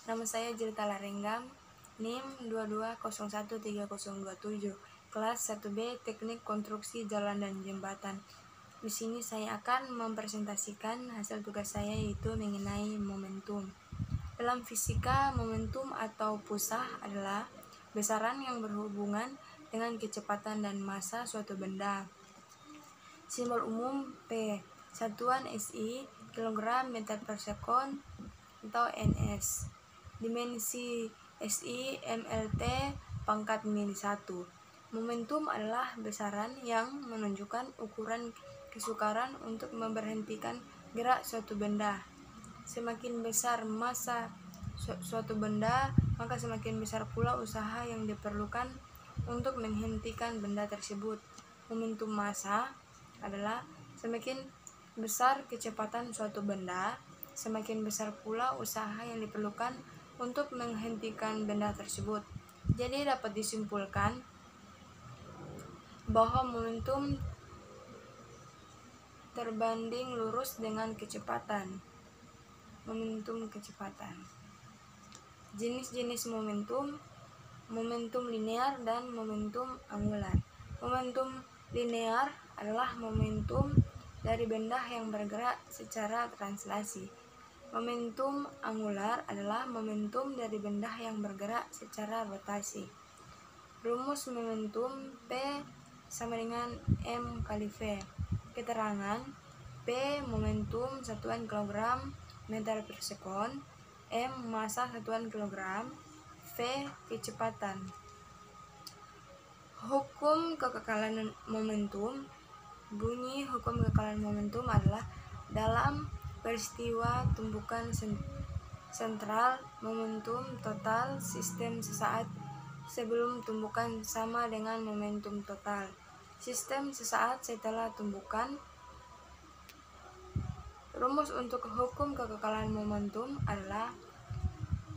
Nama saya Jelita Larenggam, NIM 22013027, kelas 1B Teknik Konstruksi Jalan dan Jembatan. Di sini saya akan mempresentasikan hasil tugas saya, yaitu mengenai momentum. Dalam fisika, momentum atau pusah adalah besaran yang berhubungan dengan kecepatan dan massa suatu benda. Simbol umum P, satuan SI, kilogram meter per sekon atau NS. Dimensi SI MLT pangkat min 1. Momentum adalah besaran yang menunjukkan ukuran kesukaran untuk memberhentikan gerak suatu benda. Semakin besar massa suatu benda, maka semakin besar pula usaha yang diperlukan untuk menghentikan benda tersebut. Momentum massa adalah semakin besar kecepatan suatu benda, semakin besar pula usaha yang diperlukan untuk menghentikan benda tersebut. Jadi dapat disimpulkan bahwa momentum terbanding lurus dengan kecepatan. Momentum kecepatan. Jenis-jenis momentum: momentum linear dan momentum angular. Momentum linear adalah momentum dari benda yang bergerak secara translasi. Momentum angular adalah momentum dari benda yang bergerak secara rotasi. Rumus momentum P sama dengan M kali V. Keterangan: P momentum satuan kilogram meter per sekon, M massa satuan kilogram, V kecepatan. Hukum kekekalan momentum. Bunyi hukum kekekalan momentum adalah dalam peristiwa tumpukan sentral momentum total sistem sesaat sebelum tumpukan sama dengan momentum total sistem sesaat setelah tumpukan. Rumus untuk hukum kekekalan momentum adalah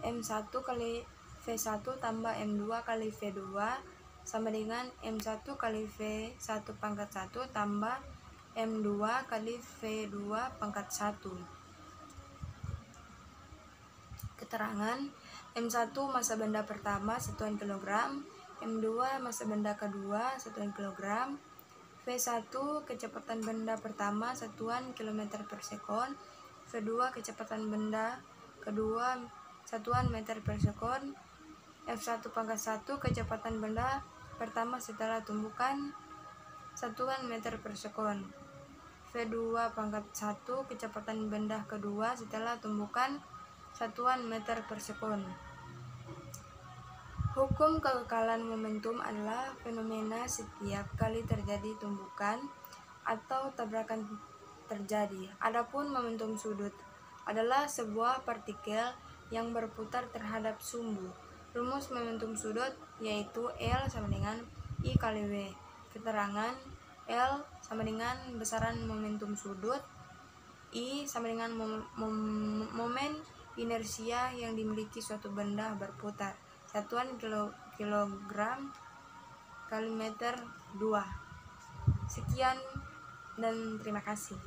M1 kali V1 tambah M2 kali V2 sama dengan M1 kali V1 pangkat 1 tambah M2 kali V2 pangkat 1. Keterangan: M1 massa benda pertama satuan kilogram, M2 massa benda kedua satuan kilogram, V1 kecepatan benda pertama satuan kilometer per sekon, V2 kecepatan benda kedua satuan meter per sekon, F1 pangkat 1 kecepatan benda pertama setelah tumpukan satuan meter per sekon, V2 pangkat 1 kecepatan benda kedua setelah tumpukan satuan meter per sekon. Hukum kekekalan momentum adalah fenomena setiap kali terjadi tumpukan atau tabrakan terjadi. Adapun momentum sudut adalah sebuah partikel yang berputar terhadap sumbu. Rumus momentum sudut yaitu L sama dengan I kali W. Keterangan: L sama dengan besaran momentum sudut, I sama dengan momen inersia yang dimiliki suatu benda berputar, satuan kilogram kali meter 2. Sekian dan terima kasih.